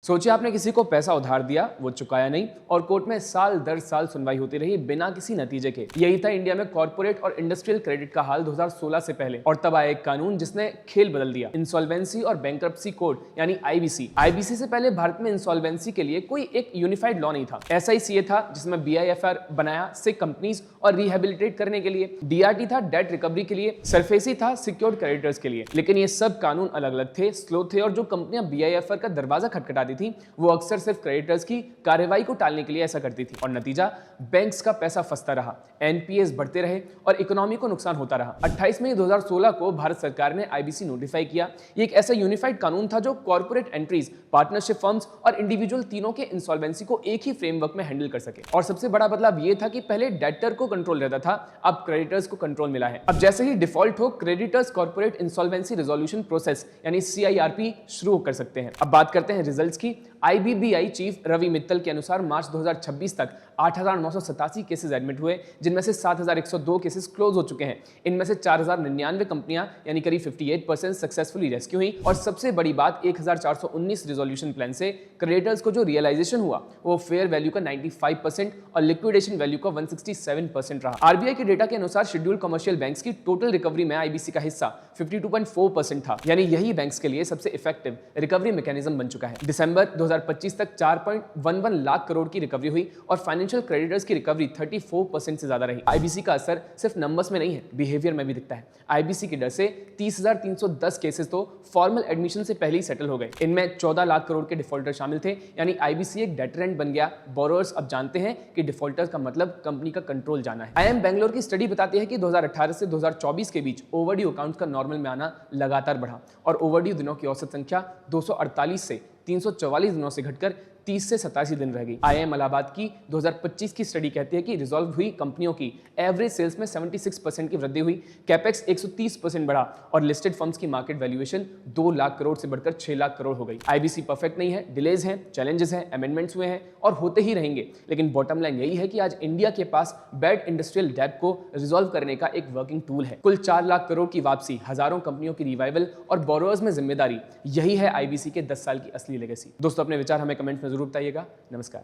सोचिए आपने किसी को पैसा उधार दिया, वो चुकाया नहीं और कोर्ट में साल दर साल सुनवाई होती रही बिना किसी नतीजे के। यही था इंडिया में कॉर्पोरेट और इंडस्ट्रियल क्रेडिट का हाल 2016 से पहले। और तब आया एक कानून जिसने खेल बदल दिया, इंसॉल्वेंसी और बैंक्रप्सी कोड यानी आईबीसी। आईबीसी से पहले भारत में इंसॉल्वेंसी के लिए कोई एक यूनिफाइड लॉ नहीं था। एसआईसीए था जिसमें बीआईएफआर बनाया सिक कंपनीज और रिहेबिलिटेट करने के लिए, डीआरटी था डेट रिकवरी के लिए, सरफेसी था सिक्योर्ड क्रेडिटर्स के लिए। लेकिन ये सब कानून अलग अलग थे, स्लो थे और जो कंपनियां बीआईएफआर का दरवाजा खटखटाती थी वो अक्सर सिर्फ क्रेडिटर्स की कार्रवाई को टालने के लिए ऐसा करती थी। और नतीजा, बैंक्स का पैसा फंसता रहा, एनपीएस बढ़ते रहे और इकोनॉमी को नुकसान होता रहा। 28 मई 2016 को भारत सरकार ने आईबीसी नोटिफाई किया। ये एक ऐसा यूनिफाइड कानून था जो कॉर्पोरेट एंट्रीज, पार्टनरशिप फर्म्स और इंडिविजुअल तीनों के इंसॉल्वेंसी को एक ही फ्रेमवर्क में हैंडल कर सके। और सबसे बड़ा बदलाव ये था कि पहले डेटर को कंट्रोल रहता था, अब क्रेडिटर्स को कंट्रोल मिला है। अब जैसे ही डिफॉल्ट हो, creditors corporate insolvency resolution process यानी सीआईआरपी शुरू कर सकते हैं। अब बात करते हैं रिजल्ट्स की। आईबीबीआई चीफ रवि मित्तल के अनुसार मार्च 2026 तक 8,987 केसेस एडमिट हुए, जिनमें से 7,102 केसेस क्लोज हो चुके हैं। इनमें से 4,099 कंपनियां यानी करीब 58% सक्सेसफुली रेस्क्यू हुई। और सबसे बड़ी बात, 1,419 रिजोल्यूशन प्लान से क्रेडिटर्स को जो रियलाइजेशन हुआ वो फेयर वैल्यू का 95% और लिक्विडेशन वैल्यू का 167% रहा। आरबीआई के डेटा के अनुसार शेड्यूल्ड कमर्शियल बैंक्स की टोटल रिकवरी में आईबीसी का हिस्सा 52.4% था, यानी यही बैंक्स के लिए सबसे इफेक्टिव रिकवरी मैकेनिज्म बन चुका है। दिसंबर 2025 तक 4.11 लाख करोड़ की रिकवरी हुई और फाइनेंशियल क्रेडिटर्स की रिकवरी 34% से ज्यादा रही। आईबीसी का असर सिर्फ नंबर्स में नहीं है, बिहेवियर में भी दिखता है। आईबीसी के डर से 30,310 केसेस तो फॉर्मल एडमिशन से पहले ही सेटल हो गए। इनमें 14 लाख करोड़ के डिफॉल्टर शामिल थे, यानी आईबीसी एक डेटरेंट बन गया। बोरोअर्स अब जानते हैं कि डिफॉल्टर्स का मतलब कंपनी का कंट्रोल जाना है। आईएम बैंगलोर की स्टडी बताती है कि 2018 से 2024 के बीच ओवरड्यू अकाउंट्स का नॉर्मल में आना लगातार बढ़ा और ओवरड्यू दिनों की औसत संख्या 248 से 344 दिनों से घटकर 30 से 87 दिन रह गई। आईएम इलाहाबाद की 2025 की स्टडी कहती है कि रिजॉल्व हुई कंपनियों की एवरेज सेल्स में 76% की वृद्धि हुई, कैपेक्स 130% बढ़ा और लिस्टेड फर्म्स की मार्केट वैल्यूएशन 2 लाख करोड़ से बढ़कर 6 लाख करोड़ हो गई। आईबीसी परफेक्ट नहीं है, डिलेज हैं, चैलेंजेस हैं, अमेंडमेंट्स हुए हैं और होते ही रहेंगे। लेकिन बॉटम लाइन यही है कि आज इंडिया के पास बैड इंडस्ट्रियल डेट को रिजॉल्व करने का एक वर्किंग टूल है। कुल 4 लाख करोड़ की वापसी, हजारों कंपनियों की रिवाइवल और बोरोअर्स में जिम्मेदारी, यही है आईबीसी के 10 साल की असली लेगेसी। दोस्तों, अपने विचार हमें कमेंट में जरूर बताइएगा। नमस्कार।